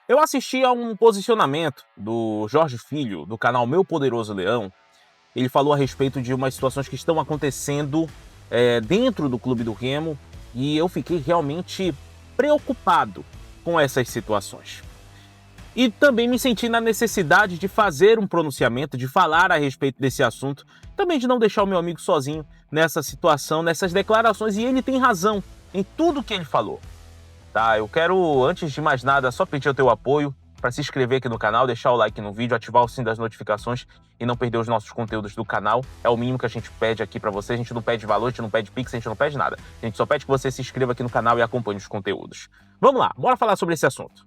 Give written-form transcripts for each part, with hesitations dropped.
Eu assisti a um posicionamento do Jorge Filho, do canal Meu Poderoso Leão. Ele falou a respeito de umas situações que estão acontecendo dentro do Clube do Remo e eu fiquei realmente preocupado com essas situações. E também me senti na necessidade de fazer um pronunciamento, de falar a respeito desse assunto, também de não deixar o meu amigo sozinho nessa situação, nessas declarações, e ele tem razão em tudo que ele falou. Tá, eu quero, antes de mais nada, só pedir o teu apoio para se inscrever aqui no canal, deixar o like no vídeo, ativar o sininho das notificações e não perder os nossos conteúdos do canal. É o mínimo que a gente pede aqui para você. A gente não pede valor, a gente não pede pix, a gente não pede nada. A gente só pede que você se inscreva aqui no canal e acompanhe os conteúdos. Vamos lá, bora falar sobre esse assunto.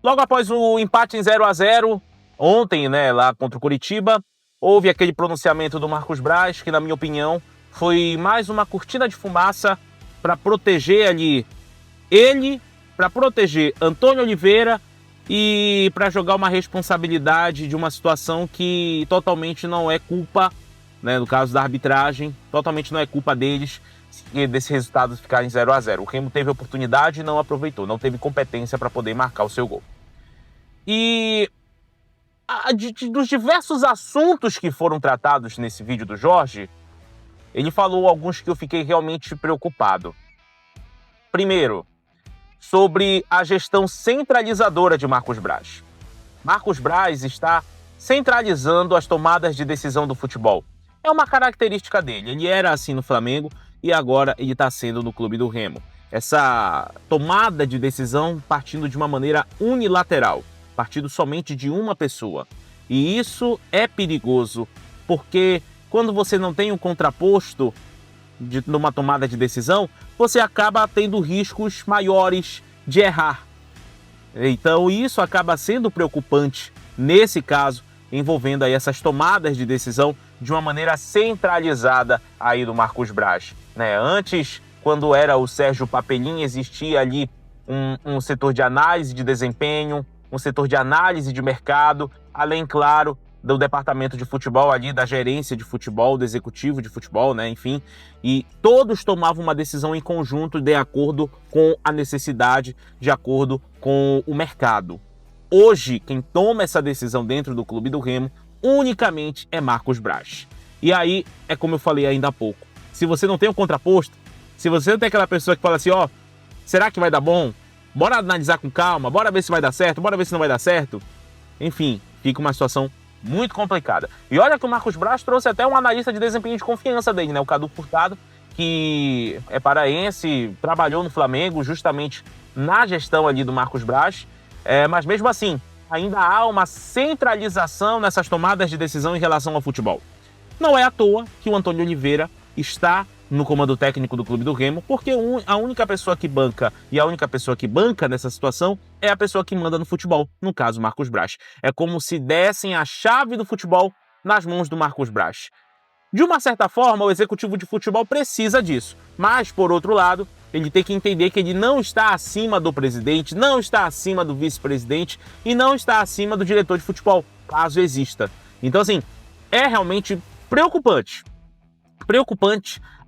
Logo após o empate em 0-0, ontem, lá contra o Curitiba, houve aquele pronunciamento do Marcos Braz, que na minha opinião foi mais uma cortina de fumaça para proteger ali ele, para proteger Antônio Oliveira e para jogar uma responsabilidade de uma situação que totalmente não é culpa, no caso da arbitragem, totalmente não é culpa deles desse resultado ficar em 0-0. O Remo teve oportunidade e não aproveitou, não teve competência para poder marcar o seu gol. E dos diversos assuntos que foram tratados nesse vídeo do Jorge, ele falou alguns que eu fiquei realmente preocupado. Primeiro, sobre a gestão centralizadora de Marcos Braz. Marcos Braz está centralizando as tomadas de decisão do futebol. É uma característica dele. Ele era assim no Flamengo e agora ele está sendo no Clube do Remo. Essa tomada de decisão partindo de uma maneira unilateral, partindo somente de uma pessoa. E isso é perigoso, porque quando você não tem um contraposto numa tomada de decisão, você acaba tendo riscos maiores de errar. Então isso acaba sendo preocupante nesse caso, envolvendo aí essas tomadas de decisão de uma maneira centralizada aí do Marcos Braz. Antes, quando era o Sérgio Papelinha, existia ali um setor de análise de desempenho, um setor de análise de mercado, além, claro, do departamento de futebol ali, da gerência de futebol, do executivo de futebol, enfim. E todos tomavam uma decisão em conjunto de acordo com a necessidade, de acordo com o mercado. Hoje, quem toma essa decisão dentro do Clube do Remo unicamente é Marcos Braz. E aí, é como eu falei ainda há pouco, se você não tem um contraposto, se você não tem aquela pessoa que fala assim, será que vai dar bom? Bora analisar com calma, bora ver se vai dar certo, bora ver se não vai dar certo. Enfim, fica uma situação muito complicada. E olha que o Marcos Braz trouxe até um analista de desempenho de confiança dele, o Cadu Furtado, que é paraense, trabalhou no Flamengo justamente na gestão ali do Marcos Braz, mas mesmo assim, ainda há uma centralização nessas tomadas de decisão em relação ao futebol. Não é à toa que o Antônio Oliveira está no comando técnico do Clube do Remo, porque a única pessoa que banca e a única pessoa que banca nessa situação é a pessoa que manda no futebol, no caso Marcos Braz. É como se dessem a chave do futebol nas mãos do Marcos Braz. De uma certa forma, o executivo de futebol precisa disso, mas, por outro lado, ele tem que entender que ele não está acima do presidente, não está acima do vice-presidente e não está acima do diretor de futebol, caso exista. Então, assim, é realmente preocupante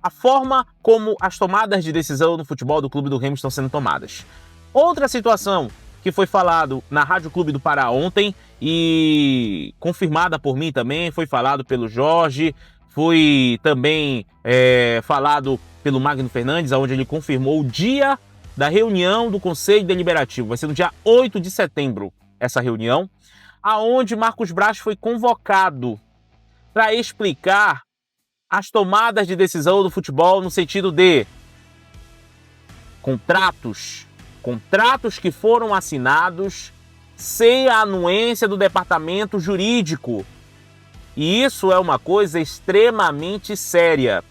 a forma como as tomadas de decisão no futebol do Clube do Remo estão sendo tomadas. Outra situação que foi falado na Rádio Clube do Pará ontem e confirmada por mim também, foi falado pelo Jorge, foi também falado pelo Magno Fernandes, onde ele confirmou o dia da reunião do Conselho Deliberativo. Vai ser no dia 8 de setembro essa reunião, aonde Marcos Braz foi convocado para explicar as tomadas de decisão do futebol no sentido de contratos que foram assinados sem a anuência do departamento jurídico. E isso é uma coisa extremamente séria,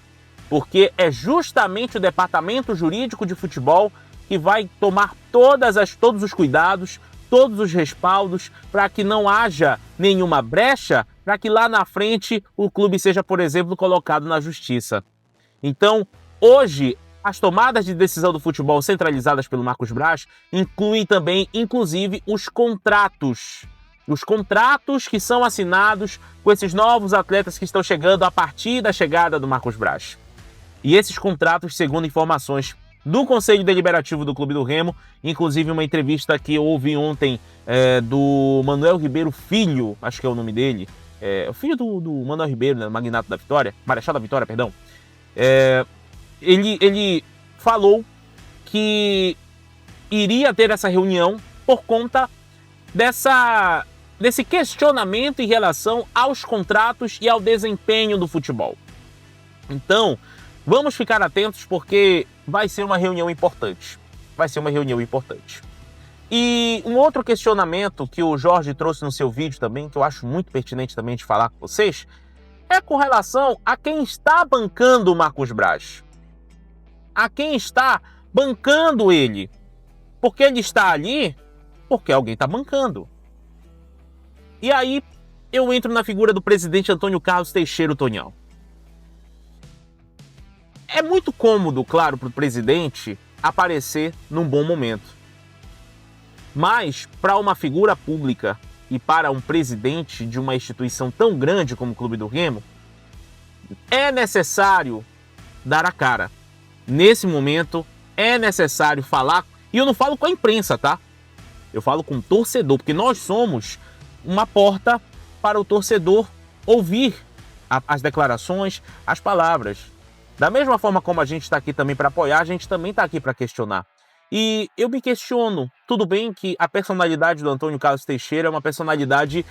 porque é justamente o departamento jurídico de futebol que vai tomar todos os cuidados, todos os respaldos para que não haja nenhuma brecha, para que lá na frente o clube seja, por exemplo, colocado na justiça. Então, hoje, as tomadas de decisão do futebol centralizadas pelo Marcos Braz incluem também, inclusive, os contratos. Os contratos que são assinados com esses novos atletas que estão chegando a partir da chegada do Marcos Braz. E esses contratos, segundo informações do Conselho Deliberativo do Clube do Remo, inclusive uma entrevista que eu ouvi ontem do Manuel Ribeiro Filho, acho que é o nome dele, o filho do Manuel Ribeiro, né, Magnata da Vitória, Marechal da Vitória, perdão. Ele falou que iria ter essa reunião por conta desse questionamento em relação aos contratos e ao desempenho do futebol. Então, vamos ficar atentos porque vai ser uma reunião importante. Vai ser uma reunião importante. E um outro questionamento que o Jorge trouxe no seu vídeo também, que eu acho muito pertinente também de falar com vocês, é com relação a quem está bancando o Marcos Braz. A quem está bancando ele. Porque ele está ali porque alguém está bancando. E aí eu entro na figura do presidente Antônio Carlos Teixeira Tonhão. É muito cômodo, claro, para o presidente aparecer num bom momento. Mas, para uma figura pública e para um presidente de uma instituição tão grande como o Clube do Remo, é necessário dar a cara. Nesse momento, é necessário falar, e eu não falo com a imprensa, tá? Eu falo com o torcedor, porque nós somos uma porta para o torcedor ouvir as declarações, as palavras. Da mesma forma como a gente está aqui também para apoiar, a gente também está aqui para questionar. E eu me questiono, tudo bem que a personalidade do Antônio Carlos Teixeira é uma personalidade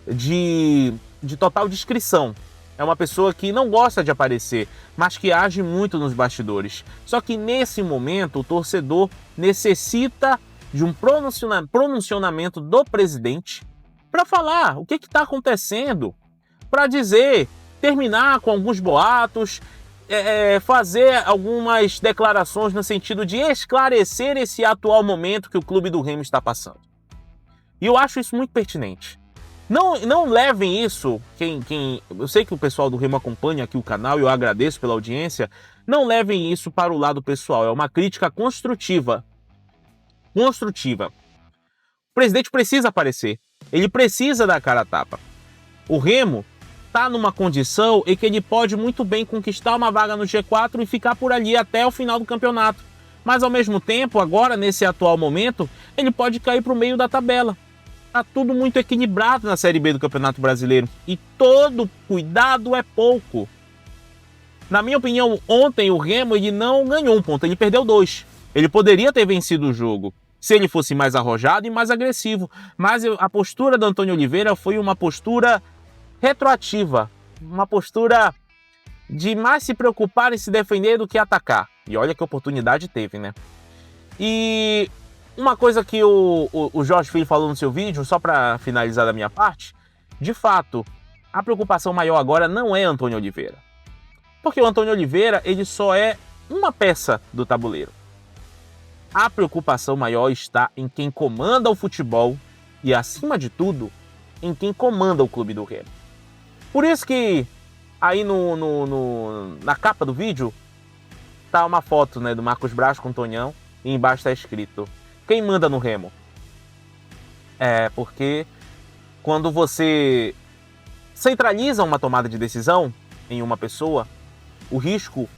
de total discrição. É uma pessoa que não gosta de aparecer, mas que age muito nos bastidores. Só que nesse momento o torcedor necessita de um pronunciamento do presidente para falar o que está acontecendo, para dizer, terminar com alguns boatos, fazer algumas declarações no sentido de esclarecer esse atual momento que o Clube do Remo está passando. E eu acho isso muito pertinente. Não levem isso, eu sei que o pessoal do Remo acompanha aqui o canal e eu agradeço pela audiência, não levem isso para o lado pessoal, é uma crítica construtiva. O presidente precisa aparecer, ele precisa dar a cara a tapa. O Remo está numa condição em que ele pode muito bem conquistar uma vaga no G4 e ficar por ali até o final do campeonato. Mas ao mesmo tempo, agora nesse atual momento, ele pode cair para o meio da tabela. Está tudo muito equilibrado na Série B do Campeonato Brasileiro e todo cuidado é pouco. Na minha opinião, ontem o Remo ele não ganhou um ponto, ele perdeu 2. Ele poderia ter vencido o jogo se ele fosse mais arrojado e mais agressivo. Mas a postura do Antônio Oliveira foi uma postura retroativa, uma postura de mais se preocupar em se defender do que atacar. E olha que oportunidade teve, né? E uma coisa que o Jorge Filho falou no seu vídeo, só para finalizar da minha parte, de fato, a preocupação maior agora não é Antônio Oliveira. Porque o Antônio Oliveira, ele só é uma peça do tabuleiro. A preocupação maior está em quem comanda o futebol e, acima de tudo, em quem comanda o Clube do Remo. Por isso que aí na capa do vídeo tá uma foto, né, do Marcos Braz com o Tonhão e embaixo está escrito: quem manda no Remo? Porque quando você centraliza uma tomada de decisão em uma pessoa, o risco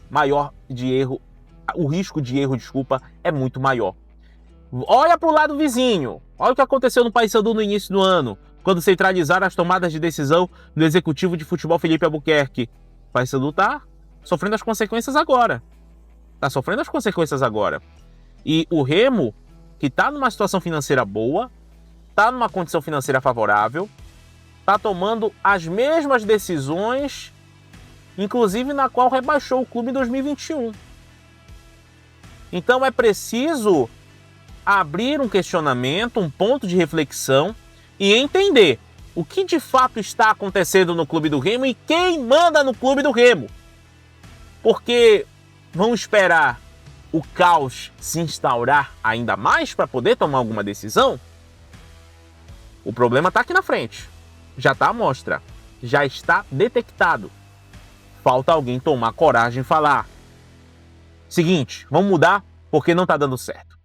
de erro, é muito maior. Olha para o lado vizinho. Olha o que aconteceu no Paysandu no início do ano, quando centralizaram as tomadas de decisão do executivo de futebol Felipe Albuquerque. O Paysandu está sofrendo as consequências agora. E o Remo, que está numa situação financeira boa, está numa condição financeira favorável, está tomando as mesmas decisões, inclusive na qual rebaixou o clube em 2021. Então é preciso abrir um questionamento, um ponto de reflexão e entender o que de fato está acontecendo no Clube do Remo e quem manda no Clube do Remo. Porque vão esperar o caos se instaurar ainda mais para poder tomar alguma decisão? O problema está aqui na frente. Já está à mostra. Já está detectado. Falta alguém tomar coragem e falar: seguinte, vamos mudar porque não está dando certo.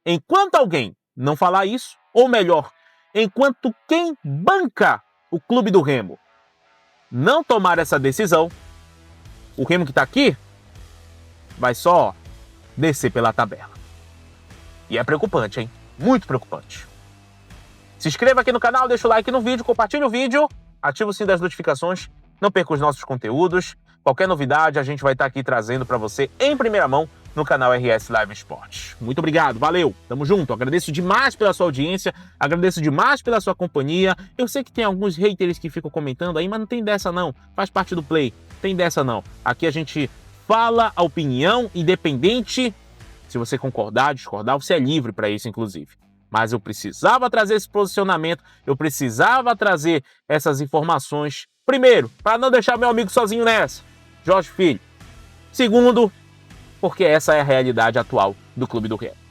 Enquanto alguém não falar isso, ou melhor, enquanto quem banca o Clube do Remo não tomar essa decisão, o Remo que está aqui vai só descer pela tabela. E é preocupante, hein? Muito preocupante. Se inscreva aqui no canal, deixa o like no vídeo, compartilha o vídeo, ativa o sininho das notificações, não perca os nossos conteúdos. Qualquer novidade a gente vai estar aqui trazendo para você em primeira mão no canal RS Live Esportes. Muito obrigado, valeu, tamo junto. Agradeço demais pela sua audiência, agradeço demais pela sua companhia. Eu sei que tem alguns haters que ficam comentando aí, mas não tem dessa não, faz parte do play, tem dessa não. Aqui a gente fala a opinião independente, se você concordar, discordar, você é livre para isso inclusive. Mas eu precisava trazer esse posicionamento, eu precisava trazer essas informações. Primeiro, para não deixar meu amigo sozinho nessa, Jorge Filho. Segundo, porque essa é a realidade atual do Clube do Remo.